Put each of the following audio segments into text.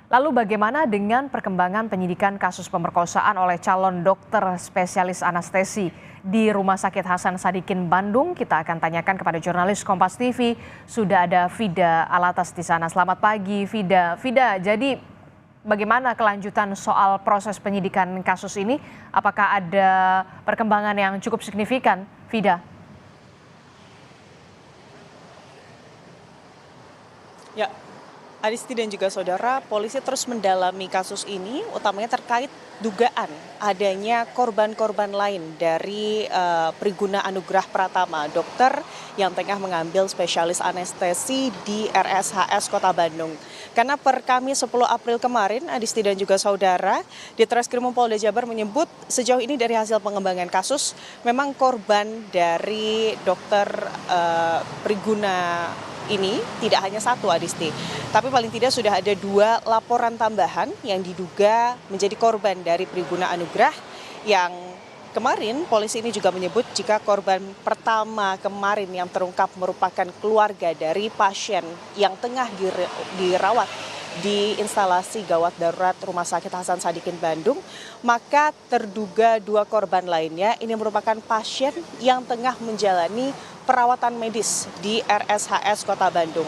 Lalu bagaimana dengan perkembangan penyidikan kasus pemerkosaan oleh calon dokter spesialis anestesi di Rumah Sakit Hasan Sadikin Bandung? Kita akan tanyakan kepada jurnalis Kompas TV. Sudah ada Vida Alatas di sana. Selamat pagi, Vida. Vida, jadi bagaimana kelanjutan soal proses penyidikan kasus ini? Apakah ada perkembangan yang cukup signifikan, Vida? Ya, Adisti dan juga saudara, polisi terus mendalami kasus ini, utamanya terkait dugaan adanya korban-korban lain dari Priguna Anugrah Pratama, dokter yang tengah mengambil spesialis anestesi di RSHS Kota Bandung. Karena per Kamis 10 April kemarin, Adisti dan juga saudara, di Treskrimum Polda Jabar menyebut sejauh ini dari hasil pengembangan kasus, memang korban dari dokter Priguna ini tidak hanya satu, Adisti, tapi paling tidak sudah ada 2 laporan tambahan yang diduga menjadi korban dari Priguna Anugrah, yang kemarin polisi ini juga menyebut jika korban pertama kemarin yang terungkap merupakan keluarga dari pasien yang tengah dirawat di instalasi gawat darurat Rumah Sakit Hasan Sadikin Bandung, maka terduga 2 korban lainnya ini merupakan pasien yang tengah menjalani perawatan medis di RSHS Kota Bandung.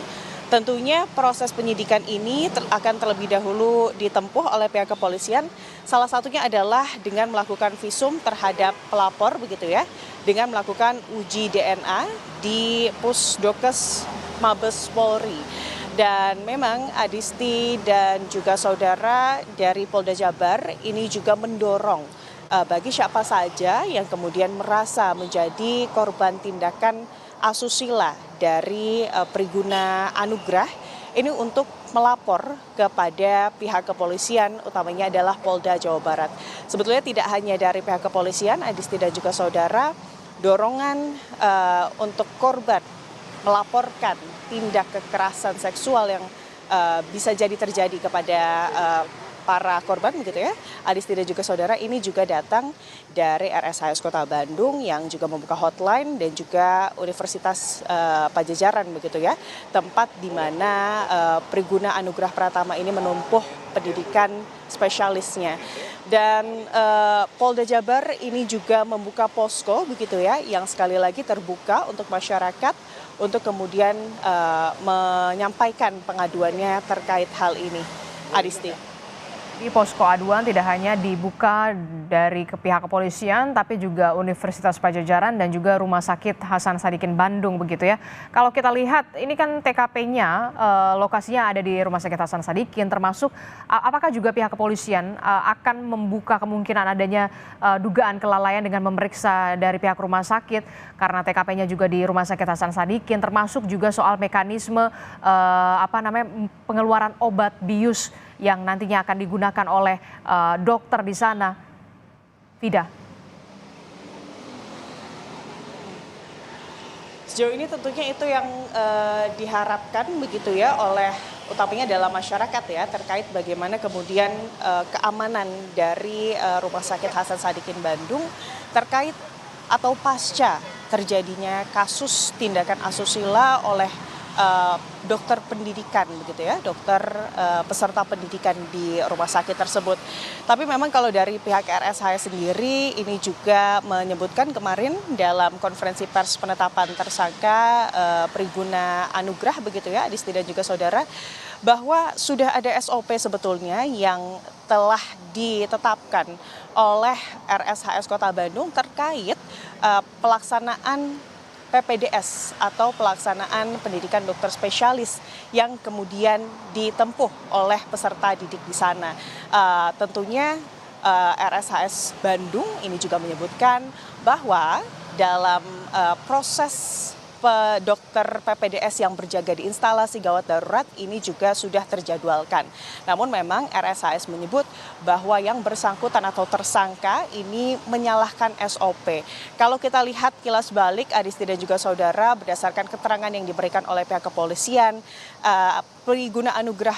Tentunya proses penyidikan ini akan terlebih dahulu ditempuh oleh pihak kepolisian. Salah satunya adalah dengan melakukan visum terhadap pelapor, begitu ya, dengan melakukan uji DNA di Pusdokes Mabes Polri. Dan memang Adisti dan juga saudara dari Polda Jabar ini juga mendorong bagi siapa saja yang kemudian merasa menjadi korban tindakan asusila dari Priguna Anugrah ini untuk melapor kepada pihak kepolisian, utamanya adalah Polda Jawa Barat. Sebetulnya tidak hanya dari pihak kepolisian, Adisti dan juga saudara, dorongan untuk korban melaporkan tindak kekerasan seksual yang bisa jadi terjadi kepada para korban, begitu ya, Adisti dan juga saudara, ini juga datang dari RSHS Kota Bandung yang juga membuka hotline dan juga Universitas Pajajaran, begitu ya, tempat di mana Priguna Anugrah Pratama ini menempuh pendidikan spesialisnya. Dan Polda Jabar ini juga membuka posko, begitu ya, yang sekali lagi terbuka untuk masyarakat untuk kemudian menyampaikan pengaduannya terkait hal ini, Adisti. Di posko aduan tidak hanya dibuka dari pihak kepolisian, tapi juga Universitas Pajajaran dan juga Rumah Sakit Hasan Sadikin Bandung, begitu ya. Kalau kita lihat, ini kan TKP-nya, lokasinya ada di Rumah Sakit Hasan Sadikin, termasuk apakah juga pihak kepolisian akan membuka kemungkinan adanya dugaan kelalaian dengan memeriksa dari pihak rumah sakit, karena TKP-nya juga di Rumah Sakit Hasan Sadikin, termasuk juga soal mekanisme pengeluaran obat bius yang nantinya akan digunakan oleh dokter di sana, Vida. Sejauh ini tentunya itu yang diharapkan, begitu ya, oleh utamanya dalam masyarakat ya, terkait bagaimana kemudian keamanan dari Rumah Sakit Hasan Sadikin Bandung terkait atau pasca terjadinya kasus tindakan asusila oleh dokter pendidikan, begitu ya, dokter peserta pendidikan di rumah sakit tersebut. Tapi memang kalau dari pihak RSHS sendiri ini juga menyebutkan kemarin dalam konferensi pers penetapan tersangka Priguna Anugrah, begitu ya, Adisti dan juga saudara, bahwa sudah ada SOP sebetulnya yang telah ditetapkan oleh RSHS Kota Bandung terkait pelaksanaan PPDS atau pelaksanaan pendidikan dokter spesialis yang kemudian ditempuh oleh peserta didik di sana. Tentunya RSHS Bandung ini juga menyebutkan bahwa dalam proses dokter PPDS yang berjaga di instalasi gawat darurat ini juga sudah terjadwalkan. Namun memang RSHS menyebut bahwa yang bersangkutan atau tersangka ini menyalahkan SOP. Kalau kita lihat kilas balik, Adisti dan juga saudara, berdasarkan keterangan yang diberikan oleh pihak kepolisian, Priguna Anugrah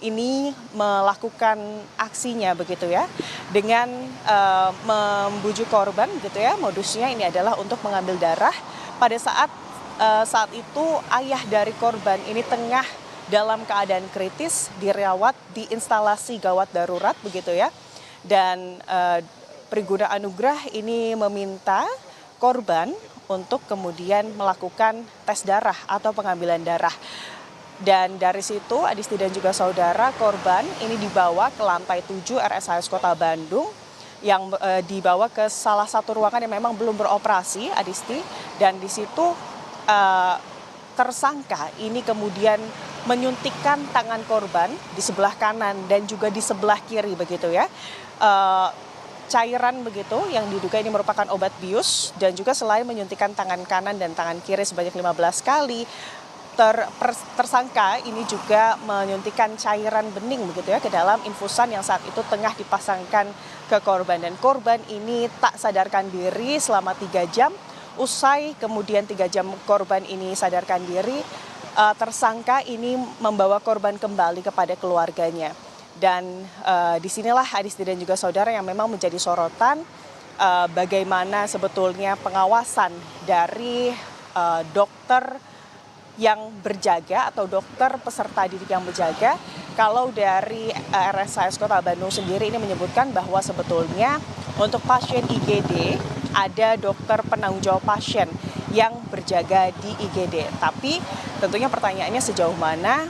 ini melakukan aksinya, begitu ya, dengan membujuk korban, gitu ya. Modusnya ini adalah untuk mengambil darah pada saat itu ayah dari korban ini tengah dalam keadaan kritis dirawat di instalasi gawat darurat begitu ya. Dan Briguna Anugrah ini meminta korban untuk kemudian melakukan tes darah atau pengambilan darah. Dan dari situ Adisti dan juga saudara, korban ini dibawa ke lantai 7 RSHS Kota Bandung yang dibawa ke salah satu ruangan yang memang belum beroperasi, Adisti. Dan di situ tersangka ini kemudian menyuntikkan tangan korban di sebelah kanan dan juga di sebelah kiri begitu ya. Cairan begitu yang diduga ini merupakan obat bius, dan juga selain menyuntikkan tangan kanan dan tangan kiri sebanyak 15 kali, tersangka ini juga menyuntikkan cairan bening begitu ya ke dalam infusan yang saat itu tengah dipasangkan ke korban. Dan korban ini tak sadarkan diri selama 3 jam. Usai kemudian 3 jam korban ini sadarkan diri, tersangka ini membawa korban kembali kepada keluarganya. Dan disinilah Adisti dan juga saudara yang memang menjadi sorotan, bagaimana sebetulnya pengawasan dari dokter yang berjaga atau dokter peserta didik yang berjaga. Kalau dari RSHS Kota Bandung sendiri ini menyebutkan bahwa sebetulnya untuk pasien IGD ada dokter penanggung jawab pasien yang berjaga di IGD. Tapi tentunya pertanyaannya sejauh mana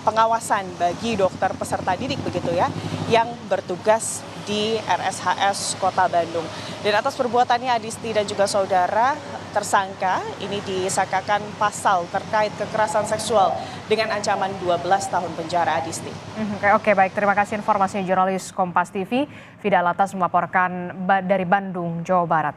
pengawasan bagi dokter peserta didik begitu ya yang bertugas di RSHS Kota Bandung. Dan atas perbuatannya Adisti dan juga saudara, tersangka ini disangkakan pasal terkait kekerasan seksual dengan ancaman 12 tahun penjara, Adisti. Oke, baik. Terima kasih informasinya jurnalis Kompas TV, Fida Latas melaporkan dari Bandung, Jawa Barat.